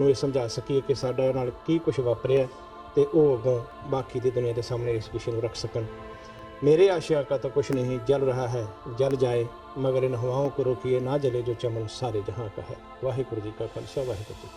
ਨੂੰ ਇਹ ਸਮਝਾ ਸਕੀਏ ਕਿ ਸਾਡੇ ਨਾਲ ਕੀ ਕੁਝ ਵਾਪਰਿਆ ਤੇ ਉਹ ਅੱਗੋਂ बाकी की दुनिया के सामने इस विषय को रख सकन। मेरे आशिया का तो कुछ नहीं जल रहा है, जल जाए मगर इन हवाओं को रोकिए ना जले जो चमन सारे जहां का है। वाहिगुरू जी का खालसा वाहिगुरू जी।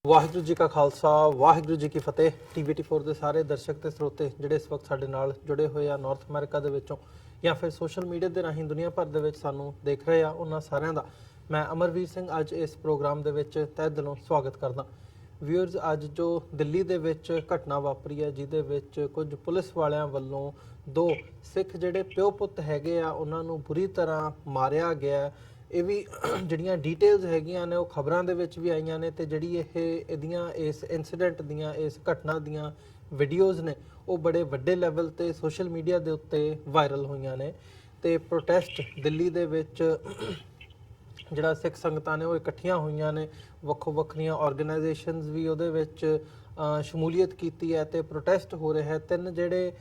ਵਾਹਿਗੁਰੂ ਜੀ ਕਾ ਖਾਲਸਾ ਵਾਹਿਗੁਰੂ ਜੀ ਕੀ ਫਤਿਹ। TVT4 ਦੇ ਸਾਰੇ ਦਰਸ਼ਕ ਤੇ ਸਰੋਤੇ ਜਿਹੜੇ ਇਸ ਵਕਤ ਸਾਡੇ ਨਾਲ ਜੁੜੇ ਹੋਏ ਆ ਨਾਰਥ ਅਮਰੀਕਾ ਦੇ ਵਿੱਚੋਂ ਜਾਂ ਫਿਰ ਸੋਸ਼ਲ ਮੀਡੀਆ ਦੇ ਰਾਹੀਂ ਦੁਨੀਆ ਭਰ ਦੇ ਵਿੱਚ ਸਾਨੂੰ ਦੇਖ ਰਹੇ ਆ, ਉਹਨਾਂ ਸਾਰਿਆਂ ਦਾ ਮੈਂ ਅਮਰਵੀਰ ਸਿੰਘ ਅੱਜ ਇਸ ਪ੍ਰੋਗਰਾਮ ਦੇ ਵਿੱਚ ਤਹਿ ਦਿਲੋਂ ਸਵਾਗਤ ਕਰਦਾ। ਵਿਊਅਰਸ, ਅੱਜ ਜੋ ਦਿੱਲੀ ਦੇ ਵਿੱਚ ਘਟਨਾ ਵਾਪਰੀ ਹੈ ਜਿਹਦੇ ਵਿੱਚ ਕੁਝ ਪੁਲਿਸ ਵਾਲਿਆਂ ਵੱਲੋਂ ਦੋ ਸਿੱਖ ਜਿਹੜੇ ਪਿਓ ਪੁੱਤ ਹੈਗੇ ਆ ਉਹਨਾਂ ਨੂੰ ਬੁਰੀ ਤਰ੍ਹਾਂ ਮਾਰਿਆ ਗਿਆ, ਇਹ ਵੀ ਜਿਹੜੀਆਂ ਡੀਟੇਲਸ ਹੈਗੀਆਂ ਨੇ ਉਹ ਖਬਰਾਂ ਦੇ ਵਿੱਚ ਵੀ ਆਈਆਂ ਨੇ ਤੇ ਜਿਹੜੀ ਇਹਦੀਆਂ ਇਸ ਇਨਸੀਡੈਂਟ ਦੀਆਂ ਇਸ ਘਟਨਾ ਦੀਆਂ ਵੀਡੀਓਜ਼ ਨੇ ਉਹ ਬੜੇ ਵੱਡੇ ਲੈਵਲ ਤੇ ਸੋਸ਼ਲ ਮੀਡੀਆ ਦੇ ਉੱਤੇ ਵਾਇਰਲ ਹੋਈਆਂ ਨੇ ਤੇ ਪ੍ਰੋਟੈਸਟ ਦਿੱਲੀ ਦੇ ਵਿੱਚ ਜਿਹੜਾ ਸਿੱਖ ਸੰਗਤਾਂ ਨੇ ਉਹ ਇਕੱਠੀਆਂ ਹੋਈਆਂ ਨੇ, ਵੱਖੋ ਵੱਖਰੀਆਂ ਆਰਗੇਨਾਈਜੇਸ਼ਨਸ ਵੀ ਉਹਦੇ ਵਿੱਚ ਸ਼ਮੂਲੀਅਤ ਕੀਤੀ ਹੈ ਤੇ ਪ੍ਰੋਟੈਸਟ ਹੋ ਰਿਹਾ ਹੈ। ਤਿੰਨ ਜਿਹੜੇ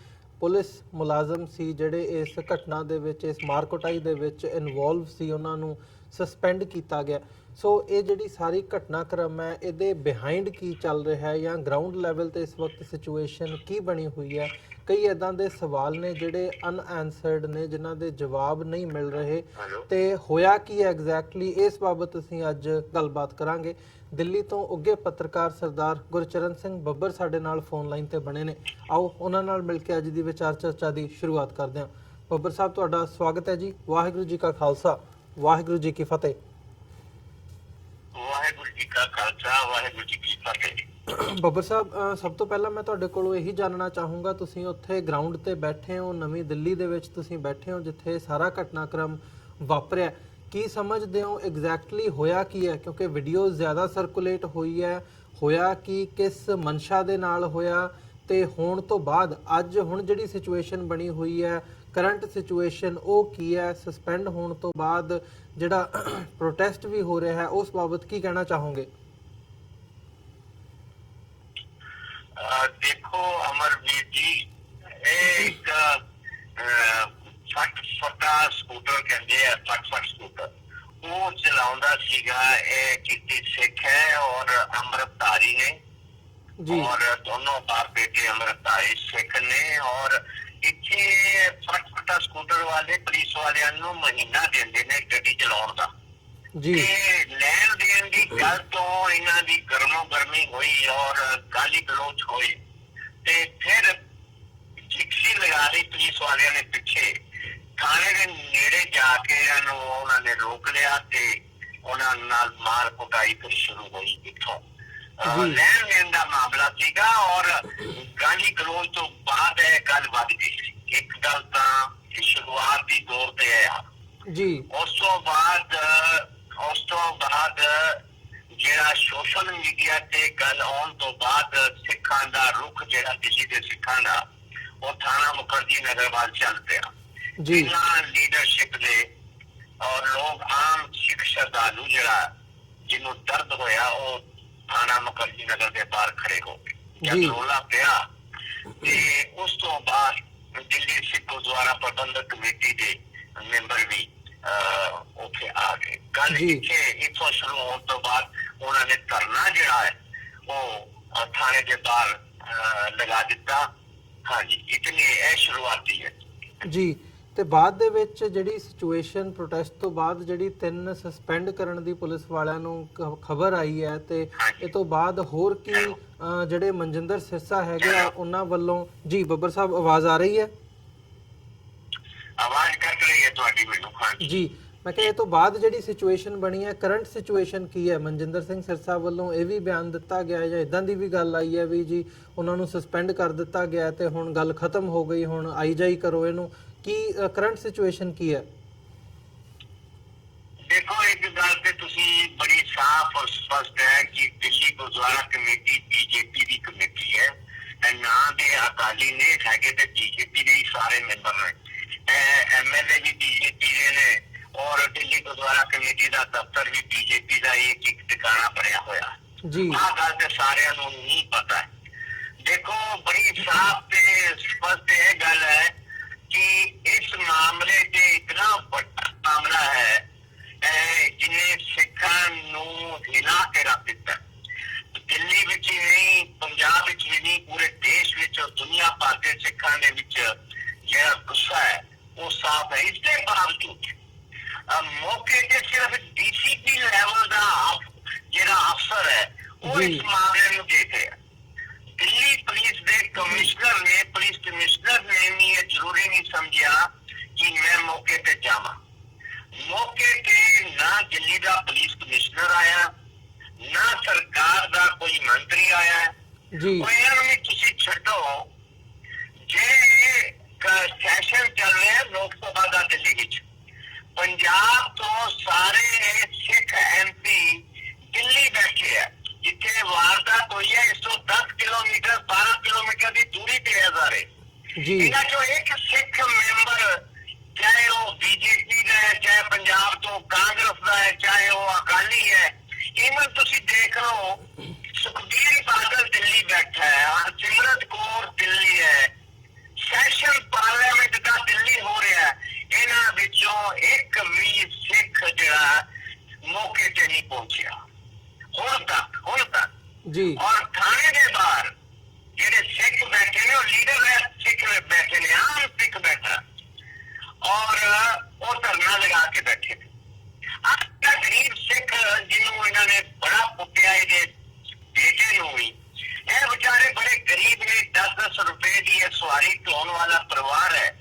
ਪੁਲਿਸ ਮੁਲਾਜ਼ਮ ਸੀ ਜਿਹੜੇ ਇਸ ਘਟਨਾ ਦੇ ਵਿੱਚ ਇਸ ਮਾਰਕੁਟਾਈ ਦੇ ਵਿੱਚ ਇਨਵੋਲਵ ਸੀ ਉਹਨਾਂ ਨੂੰ ਸਸਪੈਂਡ ਕੀਤਾ ਗਿਆ। ਸੋ ਇਹ ਜਿਹੜੀ ਸਾਰੀ ਘਟਨਾਕ੍ਰਮ ਹੈ ਇਹਦੇ ਬਿਹਾਈਂਡ ਕੀ ਚੱਲ ਰਿਹਾ ਹੈ ਜਾਂ ਗਰਾਊਂਡ ਲੈਵਲ ਤੇ ਇਸ ਵਕਤ ਸਿਚੁਏਸ਼ਨ ਕੀ ਬਣੀ ਹੋਈ ਹੈ, ਕਈ ਇੱਦਾਂ ਦੇ ਸਵਾਲ ਨੇ ਜਿਹੜੇ ਅਨਆਂਸਰਡ ਨੇ ਜਿਨ੍ਹਾਂ ਦੇ ਜਵਾਬ ਨਹੀਂ ਮਿਲ ਰਹੇ ਤੇ ਹੋਇਆ ਕੀ ਹੈ ਐਗਜ਼ੈਕਟਲੀ, ਇਸ ਬਾਬਤ ਅਸੀਂ ਅੱਜ ਗੱਲਬਾਤ ਕਰਾਂਗੇ। ਦਿੱਲੀ ਤੋਂ ਉੱਘੇ ਪੱਤਰਕਾਰ ਸਰਦਾਰ ਗੁਰਚਰਨ ਸਿੰਘ ਬੱਬਰ ਸਾਡੇ ਨਾਲ ਫੋਨ ਲਾਈਨ ਤੇ ਬਣੇ ਨੇ, ਆਓ ਉਹਨਾਂ ਨਾਲ ਮਿਲ ਕੇ ਅੱਜ ਦੀ ਵਿਚਾਰ ਚਰਚਾ ਦੀ ਸ਼ੁਰੂਆਤ ਕਰਦੇ ਹਾਂ। ਬੱਬਰ ਸਾਹਿਬ, ਤੁਹਾਡਾ ਸਵਾਗਤ ਹੈ ਜੀ। ਵਾਹਿਗੁਰੂ ਜੀ ਕਾ ਖਾਲਸਾ ਵਾਹਿਗੁਰੂ ਜੀ ਕੀ ਫਤਿਹ। ਵਾਹਿਗੁਰੂ ਜੀ ਕਾ ਖਾਲਸਾ ਵਾਹਿਗੁਰੂ ਜੀ ਕੀ ਫਤਿਹ। ਬੱਬਰ ਸਾਹਿਬ, ਸਭ ਤੋਂ ਪਹਿਲਾਂ ਮੈਂ ਤੁਹਾਡੇ ਕੋਲੋਂ ਇਹੀ ਜਾਣਨਾ ਚਾਹੂੰਗਾ, ਤੁਸੀਂ ਉੱਥੇ ਗਰਾਊਂਡ ਤੇ ਬੈਠੇ ਹੋ, ਨਵੀਂ ਦਿੱਲੀ ਦੇ ਵਿੱਚ ਤੁਸੀਂ ਬੈਠੇ ਹੋ ਜਿੱਥੇ ਸਾਰਾ ਘਟਨਾਕ੍ਰਮ ਵਾਪਰਿਆ, ਕੀ ਸਮਝਦੇ ਹੋ ਐਗਜ਼ੈਕਟਲੀ ਹੋਇਆ ਕੀ ਹੈ? ਕਿਉਂਕਿ ਵੀਡੀਓ ਜ਼ਿਆਦਾ ਸਰਕੂਲੇਟ ਹੋਈ ਹੈ, ਹੋਇਆ ਕੀ, ਕਿਸ ਮਨਸ਼ਾ ਦੇ ਨਾਲ ਹੋਇਆ ਤੇ ਹੋਣ ਤੋਂ ਬਾਅਦ ਅੱਜ ਹੁਣ ਜਿਹੜੀ ਸਿਚੁਏਸ਼ਨ ਬਣੀ ਹੋਈ ਹੈ ਕਰੰਟ ਸਿਚੁਏਸ਼ਨ ਉਹ ਕੀ ਹੈ? ਸਸਪੈਂਡ ਹੋਣ ਤੋਂ ਬਾਅਦ ਜਿਹੜਾ ਪ੍ਰੋਟੈਸਟ ਵੀ ਹੋ ਰਿਹਾ ਹੈ ਉਸ ਬਾਬਤ ਕੀ ਕਹਿਣਾ ਚਾਹੋਗੇ? ਦੇਖੋ ਅਮਰਵੀਰ ਜੀ, ਇਹ ਇੱਕ ਫਟਾ ਸਕੂਟਰ ਕਹਿੰਦੇ ਆ, ਫਟ ਸਕੂਟਰ ਉਹ ਚਲਾਉਂਦਾ ਸੀਗਾ। ਇਹ ਕਿਤੇ ਸਿੱਖ ਹੈ ਔਰ ਅੰਮ੍ਰਿਤਧਾਰੀ ਨੇ ਜੀ, ਔਰ ਦੋਨੋਂ ਬਾਪ ਬੇਟੇ ਅੰਮ੍ਰਿਤਧਾਰੀ ਸਿੱਖ ਨੇ ਔਰ ਇੱਥੇ ਫਟਾ ਸਕੂਟਰ ਵਾਲੇ ਪੁਲਿਸ ਵਾਲਿਆਂ ਨੂੰ ਮਹੀਨਾ ਦਿੰਦੇ ਨੇ ਗੱਡੀ ਚਲਾਉਣ ਦਾ ਜੀ। ਲੈਣ ਦੇਣ ਦੀ ਗੱਲ ਤੋਂ ਇਹਨਾਂ ਦੀ ਗਰਮੋ ਗਰਮੀ ਹੋਈ ਔਰ ਗਾਲੀ ਗਲੋਚ ਹੋਈ ਤੇ ਫਿਰ ਜਿਕਸੀ ਲਗਾ ਲਈ ਪੁਲਿਸ ਵਾਲਿਆਂ ਨੇ ਪਿੱਛੇ। ਥਾਣੇ ਦੇ ਨੇੜੇ ਜਾ ਕੇ ਇਹਨੂੰ ਉਹਨਾਂ ਨੇ ਰੋਕ ਲਿਆ ਤੇ ਉਹਨਾਂ ਨਾਲ ਮਾਰ ਕੁਟਾਈ ਫਿਰ ਸ਼ੁਰੂ ਹੋਈ। ਇੱਥੋਂ ਲੈਣ ਦੇਣ ਦਾ ਮਾਮਲਾ ਸੀਗਾ ਔਰ ਗਾਲੀ ਗਲੋਚ ਤੋਂ ਬਾਅਦ ਇਹ ਗੱਲ ਵੱਧ ਗਈ ਸੀ। ਇੱਕ ਗੱਲ ਤਾਂ ਸ਼ੁਰੂਆਤੀ ਦੌਰ ਤੇ ਆ ਜੀ, ਉਸ ਤੋਂ ਬਾਅਦ ਜਿਹੜਾ ਸੋਸ਼ਲ ਮੀਡੀਆ ਤੇ ਗੱਲ ਆਉਣ ਤੋਂ ਬਾਅਦ ਸਿੱਖਾਂ ਦਾ ਰੁਖ ਜਿਹੜਾ ਦਿੱਲੀ ਦੇ ਸਿੱਖਾਂ ਦਾ ਉਹ ਥਾਣਾ ਮੁਖਰਜੀ ਨਗਰ ਵੱਲ ਚੱਲ ਪਿਆ ਜੀ। ਲੀਡਰਸ਼ਿਪ ਦੇ ਔਰ ਲੋਕ ਆਮ ਸਿੱਖ ਸ਼ਰਧਾਲੂ ਜਿਹੜਾ ਜਿਹਨੂੰ ਦਰਦ ਹੋਇਆ ਉਹ ਥਾਣਾ ਮੁਖਰਜੀ ਨਗਰ ਦੇ ਬਾਹਰ ਖੜੇ ਹੋ ਗਏ ਜਦ ਰੌਲਾ ਪਿਆ। ਤੇ ਉਸ ਤੋਂ ਬਾਅਦ ਦਿੱਲੀ ਸਿੱਖ ਗੁਰਦੁਆਰਾ ਪ੍ਰਬੰਧਕ ਕਮੇਟੀ ਦੇ ਮੈਂਬਰ ਵੀ ਉੱਥੇ ਆ ਗਏ। ਗੱਲ ਇੱਥੋਂ ਸ਼ੁਰੂ ਹੋਣ ਤੋਂ ਬਾਅਦ ਉਹਨਾਂ ਨੇ ਧਰਨਾ ਜਿਹੜਾ ਹੈ ਉਹ ਥਾਣੇ ਦੇ ਬਾਹਰ ਲਗਾ ਦਿੱਤਾ। ਹਾਂਜੀ, ਇਤਨੀ ਇਹ ਸ਼ੁਰੂਆਤੀ ਹੈ ਜੀ। ਤੇ ਬਾਅਦ ਦੇ ਵਿੱਚ ਜਿਹੜੀ ਸਿਚੁਏਸ਼ਨ ਪ੍ਰੋਟੈਸਟ ਤੋਂ ਬਾਅਦ ਜਿਹੜੀ 3 ਸਸਪੈਂਡ ਕਰਨ ਦੀ ਪੁਲਿਸ ਵਾਲਿਆਂ ਨੂੰ ਖਬਰ ਆਈ ਹੈ ਤੇ ਇਹ ਤੋਂ ਬਾਅਦ ਹੋਰ ਕੀ ਜਿਹੜੇ ਮਨਜਿੰਦਰ ਸਿਰਸਾ ਹੈਗੇ ਆ ਉਹਨਾਂ ਵੱਲੋਂ ਜੀ। ਬੱਬਰ ਸਾਹਿਬ, ਆਵਾਜ਼ ਆ ਰਹੀ ਹੈ? ਆਵਾਜ਼ ਕੱਟ ਰਹੀ ਹੈ ਤੁਹਾਡੀ ਮੈਨੂੰ। ਜੀ, ਮੈਂ ਕਿਹਾ ਇਹ ਤੋਂ ਬਾਅਦ ਜਿਹੜੀ ਸਿਚੁਏਸ਼ਨ ਬਣੀ ਹੈ, ਕਰੰਟ ਸਿਚੁਏਸ਼ਨ ਕੀ ਹੈ? ਮਨਜਿੰਦਰ ਸਿੰਘ ਸਿਰਸਾ ਵੱਲੋਂ ਇਹ ਵੀ ਬਿਆਨ ਦਿੱਤਾ ਗਿਆ ਜਾਂ ਇਦਾਂ ਦੀ ਵੀ ਗੱਲ ਆਈ ਹੈ ਵੀ ਜੀ ਉਹਨਾਂ ਨੂੰ ਸਸਪੈਂਡ ਕਰ ਦਿੱਤਾ ਗਿਆ ਤੇ ਹੁਣ ਗੱਲ ਖਤਮ ਹੋ ਗਈ, ਹੁਣ ਆਈ ਜਾਈ ਕਰੋ ਇਹਨੂੰ, ਕੀ ਕਰੰਟ ਸਿਚੁਏਸ਼ਨ ਕੀ ਹੈ? ਦੇਖੋ, ਇੱਕ ਗੱਲ ਤੇ ਤੁਸੀਂ ਬੜੀ ਸਾਫ਼ ਔਰ ਸਪਸ਼ਟ ਹੈ ਕਿ ਦਿੱਲੀ ਗੁਰਦੁਆਰਾ ਕਮੇਟੀ ਬੀਜੇਪੀ ਦੀ ਕਮੇਟੀ ਹੈ। ਨਾ ਦੇ ਅਕਾਲੀ ਨੇ ਹੈਗੇ ਤੇ ਬੀਜੇਪੀ ਦੇ ਹੀ ਸਾਰੇ ਮੈਂਬਰ ਨੇ, ਐਮਐਲਏ ਵੀ ਬੀਜੇਪੀ ਦੇ ਨੇ ਔਰ ਦਿੱਲੀ ਗੁਰਦੁਆਰਾ ਕਮੇਟੀ ਦਾ ਦਫ਼ਤਰ ਵੀ ਬੀਜੇਪੀ ਦਾ ਹੀ ਇੱਕ ਟਿਕਾਣਾ ਬਣਿਆ ਹੋਇਆ ਜੀ। ਆਹ ਗੱਲ ਤੇ ਸਾਰਿਆਂ ਨੂੰ ਨਹੀਂ ਪਤਾ ਹੈ। ਦੇਖੋ, ਬੜੀ ਸਾਫ਼ ਤੇ ਸਪਸ਼ਟ ਇਹ ਗੱਲ ਹੈ ਕਿ ਇਸ ਮਾਮਲੇ ਤੇ ਇਤਨਾ ਵੱਡਾ ਮਾਮਲਾ ਹੈ ਜਿਹਨੇ ਸਿੱਖਾਂ ਨੂੰ ਹਿਲਾ ਕੇ ਰੱਖ ਦਿੱਤਾ। ਦਿੱਲੀ ਵਿੱਚ ਹੀ ਨਹੀਂ, ਪੰਜਾਬ ਵਿੱਚ ਵੀ ਨਹੀਂ, ਪੂਰੇ ਦੇਸ਼ ਵਿੱਚ ਔਰ ਦੁਨੀਆ ਭਰ ਦੇ ਸਿੱਖਾਂ ਦੇ ਵਿੱਚ ਜਿਹੜਾ ਗੁੱਸਾ ਹੈ ਉਹ ਸਾਫ਼ ਹੈ। ਇਸ ਦੇ ਬਾਵਜੂਦ ਮੌਕੇ ਤੇ ਸਿਰਫ ਡੀਸੀਪੀ ਲੈਵਲ ਦਾ ਜਿਹੜਾ ਅਫਸਰ ਹੈ ਉਹ ਇਸ ਮਾਮਲੇ ਨੂੰ ਦੇਖ ਰਿਹਾ। ਦਿੱਲੀ ਪੁਲਿਸ ਦੇ ਕਮਿਸ਼ਨਰ ਨੇ, ਪੁਲਿਸ ਕਮਿਸ਼ਨਰ ਨੇ ਵੀ ਇਹ ਜ਼ਰੂਰੀ ਨਹੀਂ ਸਮਝਿਆ ਕਿ ਮੈਂ ਮੌਕੇ ਤੇ ਜਾਵਾਂ। ਮੌਕੇ ਤੇ ਨਾ ਦਿੱਲੀ ਦਾ ਪੁਲਿਸ ਕਮਿਸ਼ਨਰ ਆਇਆ, ਨਾ ਸਰਕਾਰ ਦਾ ਕੋਈ ਮੰਤਰੀ ਆਇਆ ਜੀ। ਇਹਨਾਂ ਨੂੰ ਵੀ ਤੁਸੀਂ ਛੱਡੋ, ਜੇ ਸੈਸ਼ਨ ਚੱਲ ਰਿਹਾ ਲੋਕ ਸਭਾ ਦਾ ਦਿੱਲੀ ਵਿੱਚ, ਪੰਜਾਬ ਤੋਂ ਸਾਰੇ ਸਿੱਖ ਐਮਪੀ ਦਿੱਲੀ ਬੈਠੇ ਆ, ਜਿੱਥੇ ਵਾਰਦਾਤ ਹੋਈ ਹੈ ਇਸ ਤੋਂ 10 ਕਿਲੋਮੀਟਰ 12 ਕਿਲੋਮੀਟਰ ਦੀ ਦੂਰੀ ਤੇ ਹੈ ਸਾਰੇ। ਇਹਨਾਂ ਚੋਂ ਇੱਕ ਸਿੱਖ ਮੈਂਬਰ, ਚਾਹੇ ਉਹ ਬੀਜੇਪੀ ਦਾ ਹੈ, ਚਾਹੇ ਪੰਜਾਬ ਤੋਂ ਕਾਂਗਰਸ ਦਾ ਹੈ, ਚਾਹੇ ਉਹ ਅਕਾਲੀ ਹੈ, ਇਵਨ ਤੁਸੀਂ ਦੇਖ ਲਓ ਸੁਖਬੀਰ ਬਾਦਲ ਦਿੱਲੀ ਬੈਠਾ ਹੈ, ਹਰਸਿਮਰਤ ਕੌਰ ਦਿੱਲੀ ਹੈ, ਸੈਸ਼ਨ ਪਾਰਲੀਮੈਂਟ ਦਾ ਦਿੱਲੀ ਹੋ ਰਿਹਾ ਹੈ। ਇਹਨਾਂ ਵਿੱਚੋਂ ਇੱਕ ਵੀ ਸਿੱਖ ਜਿਹੜਾ ਮੌਕੇ ਤੇ ਨਹੀਂ ਪਹੁੰਚਿਆ ਹੁਣ ਤੱਕ ਜੀ। ਔਰ ਥਾਣੇ ਦੇ ਬਾਹਰ ਜਿਹੜੇ ਸਿੱਖ ਬੈਠੇ ਨੇ ਉਹ ਲੀਡਰ ਹੈ, ਸਿੱਖ ਬੈਠੇ ਨੇ, ਆਮ ਸਿੱਖ ਬੈਠਾ ਔਰ ਉਹ ਧਰਨਾ ਲਗਾ ਕੇ ਬੈਠੇ ਨੇ। ਅੱਜ ਦਾ ਗਰੀਬ ਸਿੱਖ ਜਿਹਨੂੰ ਇਹਨਾਂ ਨੇ ਬੜਾ ਪੁੱਟਿਆ, ਇਹਦੇ ਬੇਟੇ ਨੂੰ ਵੀ, ਇਹ ਵਿਚਾਰੇ ਬੜੇ ਗਰੀਬ ਨੇ, 10-10 ਰੁਪਏ ਦੀ ਇਹ ਸਵਾਰੀ ਢੋਣ ਵਾਲਾ ਪਰਿਵਾਰ ਹੈ।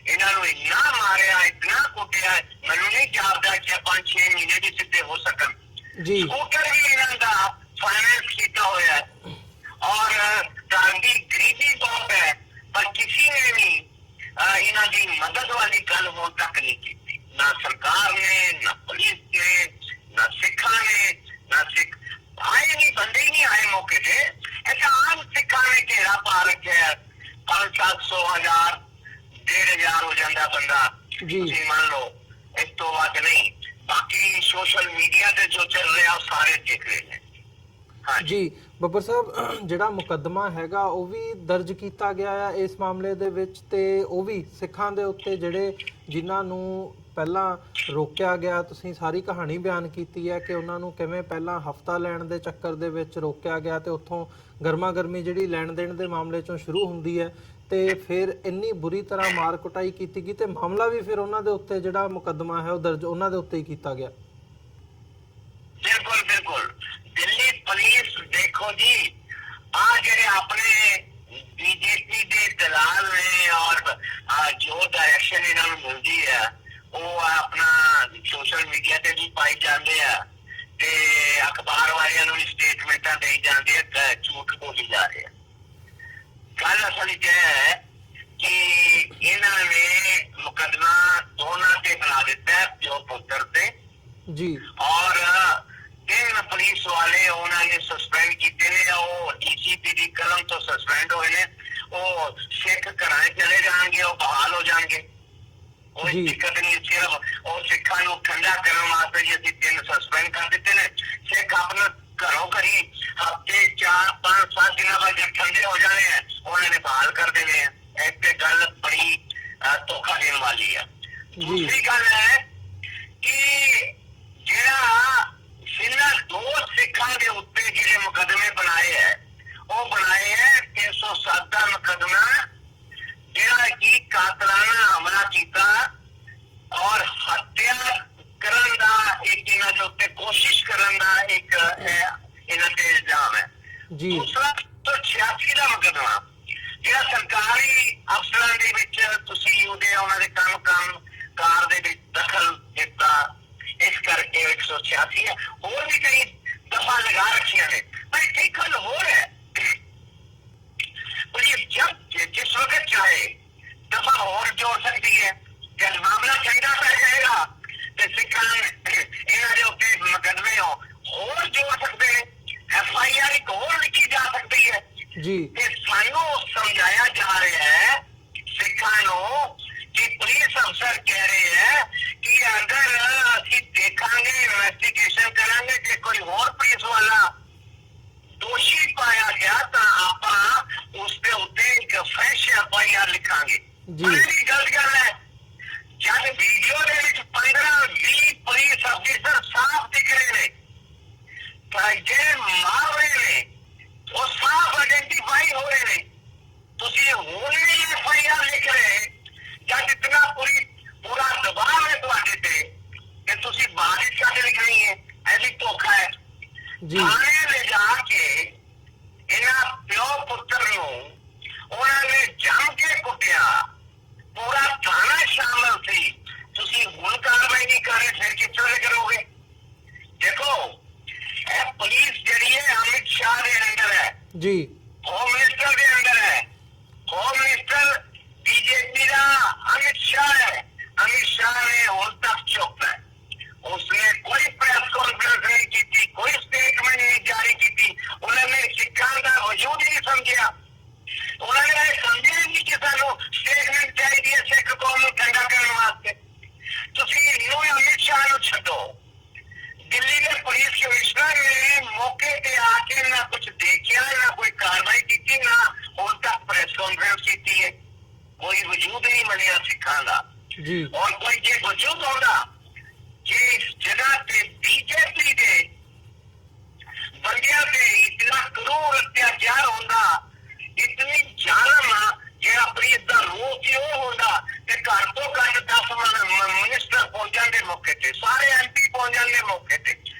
ਇਹਨਾਂ ਨੂੰ ਇੰਨਾ ਮਾਰਿਆ, ਇਤਨਾ ਕੁੱਟਿਆ, ਮੈਨੂੰ ਨਹੀਂ ਜਾਪਦਾ ਕਿ 5-6 ਮਹੀਨੇ ਵੀ ਸਿੱਧੇ ਹੋ ਸਕਣ। ਸਕੂਟਰ ਵੀ ਇਹਨਾਂ ਦਾ ਫਾਈਨੈਂਸ ਕੀਤਾ ਹੋਇਆ ਔਰ ਸਾਡੀ ਗਰੀਬੀ ਬਹੁਤ ਹੈ, ਪਰ ਕਿਸੇ ਨੇ ਵੀ ਇਹਨਾਂ ਦੀ ਮਦਦ ਵਾਲੀ ਗੱਲ ਹੁਣ ਤੱਕ ਨਹੀਂ ਕੀਤੀ। ਨਾ ਸਰਕਾਰ ਨੇ, ਨਾ ਪੁਲਿਸ ਨੇ, ਨਾ ਸਿੱਖਾਂ ਨੇ, ਨਾ ਸਿੱਖ ਆਏ ਨਹੀਂ, ਬੰਦੇ ਹੀ ਨਹੀਂ ਆਏ ਮੌਕੇ ਤੇ। ऐसा आम सिखा ने घेरा पा रखे है, 500-700 1000 1500 हो जाता बंदा, मान लो इस तो बात नहीं। बाकी सोशल मीडिया ਤੇ ਜੋ ਚੱਲ ਰਿਹਾ ਉਹ ਸਾਰੇ ਦੇਖ ਰਹੇ ਨੇ। ਹਾਂ ਜੀ ਬੱਬਰ ਸਾਹਿਬ, ਜਿਹੜਾ ਮੁਕੱਦਮਾ ਹੈਗਾ ਉਹ ਵੀ ਦਰਜ ਕੀਤਾ ਗਿਆ ਆ ਇਸ ਮਾਮਲੇ ਦੇ ਵਿੱਚ, ਤੇ ਉਹ ਵੀ ਸਿੱਖਾਂ ਦੇ ਉੱਤੇ ਜਿਹੜੇ ਜਿਨ੍ਹਾਂ ਨੂੰ ਪਹਿਲਾਂ ਰੋਕਿਆ ਗਿਆ। ਤੁਸੀਂ ਸਾਰੀ ਕਹਾਣੀ ਬਿਆਨ ਕੀਤੀ ਹੈ ਕਿ ਉਹਨਾਂ ਨੂੰ ਕਿਵੇਂ ਪਹਿਲਾਂ ਹਫਤਾ ਲੈਣ ਦੇ ਚੱਕਰ ਦੇ ਵਿੱਚ ਰੋਕਿਆ ਗਿਆ ਤੇ ਉੱਥੋਂ ਗਰਮਾ ਗਰਮੀ ਜਿਹੜੀ ਲੈਣ ਦੇਣ ਦੇ ਮਾਮਲੇ ਚੋਂ ਸ਼ੁਰੂ ਹੁੰਦੀ ਹੈ ਤੇ ਫਿਰ ਇੰਨੀ ਬੁਰੀ ਤਰ੍ਹਾਂ ਮਾਰ ਕੁਟਾਈ ਕੀਤੀ ਗਈ ਤੇ ਮਾਮਲਾ ਵੀ ਫਿਰ ਉਹਨਾਂ ਦੇ ਉੱਤੇ ਜਿਹੜਾ ਮੁਕੱਦਮਾ ਹੈ ਉਹ ਦਰਜ ਉਹਨਾਂ ਦੇ ਉੱਤੇ ਹੀ ਕੀਤਾ ਗਿਆ। ਬਿਲकुल ਦਿੱਲੀ ਪੁਲਿਸ ਦੇਖੋ ਜੀ, ਆ ਜਿਹੜੇ ਆਪਣੇ ਬੀਜੇਪੀ ਦੇ ਦਲਾਲ ਨੇ ਔਰ ਜੋ ਡਾਇਰੈਕਸ਼ਨ ਇਹਨਾਂ ਨੂੰ ਮਿਲਦੀ ਹੈ ਉਹ ਆਪਣਾ ਸੋਸ਼ਲ ਮੀਡੀਆ ਤੇ ਵੀ ਪਾਈ ਜਾਂਦੇ ਆ ਤੇ ਅਖਬਾਰ ਵਾਲਿਆਂ ਨੂੰ ਵੀ ਸਟੇਟਮੈਂਟਾਂ ਦੇਈ ਜਾਂਦੇ ਆ, ਝੂਠ ਬੋਲੀ ਜਾ ਰਹੇ ਆ। ਗੱਲ ਅਸਲ ਵਿੱਚ ਹੈ ਕਿ ਇਹਨਾਂ ਨੇ ਮੁਕੱਦਮਾ ਦੋਨਾਂ ਤੇ ਬਣਾ ਦਿੱਤਾ ਹੈ, ਪਿਓ ਪੁੱਤਰ ਤੇ ਜੀ। ਔਰ 3 ਪੁਲਿਸ ਵਾਲੇ ਉਹਨਾਂ ਨੇ ਸਸਪੈਂਡ ਕੀਤੇ ਨੇ, ਉਹ ਡੀਸੀਪੀ ਦੀ ਕਲਮ ਤੋਂ ਸਸਪੈਂਡ ਹੋਏ ਨੇ। ਉਹ ਸਿੱਖ ਘਰਾਂ ਚਲੇ ਜਾਣਗੇ, ਉਹ ਬਹਾਲ ਹੋ ਜਾਣਗੇ, ਕੋਈ ਦਿੱਕਤ ਨਹੀਂ। ਸਿਰਫ ਉਹ ਸਿੱਖਾਂ ਨੂੰ ਠੰਡਾ ਕਰਨ ਵਾਸਤੇ ਜੀ ਅਸੀਂ 3 ਸਸਪੈਂਡ ਕਰ ਦਿੱਤੇ ਨੇ। ਸਿੱਖ ਆਪਣਾ ਘਰੋਂ ਘਰੀ ਹਫ਼ਤੇ 4-5-7 ਦਿਨਾਂ ਬਾਅਦ ਜਦ ਠੰਡੇ ਹੋ ਜਾਣੇ ਹੈ ਉਹਨਾਂ ਨੇ ਬਹਾਲ ਕਰ ਦੇਣੇ ਆ। ਇਹ ਤੇ ਗੱਲ ਬੜੀ ਧੋਖਾ ਦੇਣ ਵਾਲੀ ਹੈ। ਦੂਸਰੀ ਗੱਲ ਹੈ ਕਿ ਜਿਹੜਾ ਇਹਨਾਂ 2 ਸਿੱਖਾਂ ਦੇ ਉੱਤੇ ਜਿਹੜੇ ਮੁਕੱਦਮੇ ਬਣਾਏ ਹੈ ਉਹ ਬਣਾਏ ਹੈ 307 ਦਾ ਮੁਕੱਦਮਾ, ਜਿਹੜਾ ਕਿ ਕਾਤਲਾਨਾ ਹਮਲਾ ਕੀਤਾ ਔਰ ਹੱਤਿਆ ਕਰਨ ਦਾ ਇੱਕ ਇਹਨਾਂ ਦੇ ਉੱਤੇ ਕੋਸ਼ਿਸ਼ ਕਰਨ ਦਾ ਇੱਕ ਇਹਨਾਂ ਤੇ ਇਲਜ਼ਾਮ ਹੈ। ਦੂਸਰਾ 186 ਦਾ ਮੁਕੱਦਮਾ, ਜਿਹੜਾ ਸਰਕਾਰੀ ਅਫਸਰਾਂ ਦੇ ਵਿੱਚ ਤੁਸੀਂ ਉਹਦੇ ਉਹਨਾਂ ਦੇ ਕੰਮ ਕਾਰ ਦੇ ਵਿੱਚ ਦਖਲ ਦਿੱਤਾ। ਇਸ ਕਰਕੇ 186 ਹੈ। ਹੋਰ ਵੀ ਕਈ ਦਫਾ ਲਗਾ ਰੱਖੀਆਂ ਨੇ, ਪਰ ਇੱਕ ਗੱਲ ਹੋਰ ਹੈ, जब जिस वक्त चाहे दफा और जोड़ सकती है। जब मामला चंगा पै जाएगा तो सिखां इन्होंने उत्ते मुकदमे होर जोड़ सकते हैं, FIR एक होर लिखी जा सकती है जी। सानू समझाया जा रहा है सिखां नूं कि पुलिस अफसर कह रहे हैं कि अगर असीं देखांगे, इन्वेस्टिगेशन करांगे कि कोई होर पुलिस वाला दोषी पाया गया तो आप उसके उत्ते एक फ्रेश FIR लिखांगे। बड़ी गलत गल है। जब वीडियो दे विच 15-20 पुलिस अफसर साफ दिख रहे ने, जे मार रहे ने वो साफ आइडेंटिफाई हो रहे ने, तुसी हुण भी FIR लिख रहे जब इतना पूरा दबाव है तुहाडे ते कि तुसी बारिश करके लिखनी है, ऐसी धोखा है। थाने ले जाके इन्हां प्यो पुत्र नूं उन्होंने जम के कुटिया, पूरा थाना शामिल थी। तुसी हुण कार्रवाई नहीं कर रहे, फिर किस तरह करोगे? देखो ये पुलिस जिहड़ी है अमित शाह दे अंदर है जी, होम मिनिस्टर दे अंदर है। होम मिनिस्टर बीजेपी का अमित शाह है। अमित शाह ने हुण तक चुप है, उसने कोई प्रेस कॉन्फ्रेंस नहीं की, कोई स्टेटमेंट नहीं जारी की। उन्होंने सिखां का वजूद ही नहीं समझा। उन्होंने समझा नहीं कि सानू स्टेटमेंट चाहिए सिख कौम नूं ठंडा करने वास्ते। तुसीं इन्नू अमित शाह नूं छड्डो, दिल्ली के पुलिस कमिश्नर ने मौके पे आके ना कुछ देखा, ना कोई कार्रवाई की, ना हुण तक प्रेस कॉन्फ्रेंस की है। कोई वजूद नहीं बनिया सिखां का। और कोई जे वजूद होंदा जिस जगह पे बीजेपी के बंदियां पे इतना क्रूर अत्याचार होंदा, इतनी जालम जेड़ा पुलिस दा रूह सी वो होंदा ते घर तो घर 10 मिनिस्टर पहुंच जाते मौके ते, सारे MP पहुंच जाते मौके ते,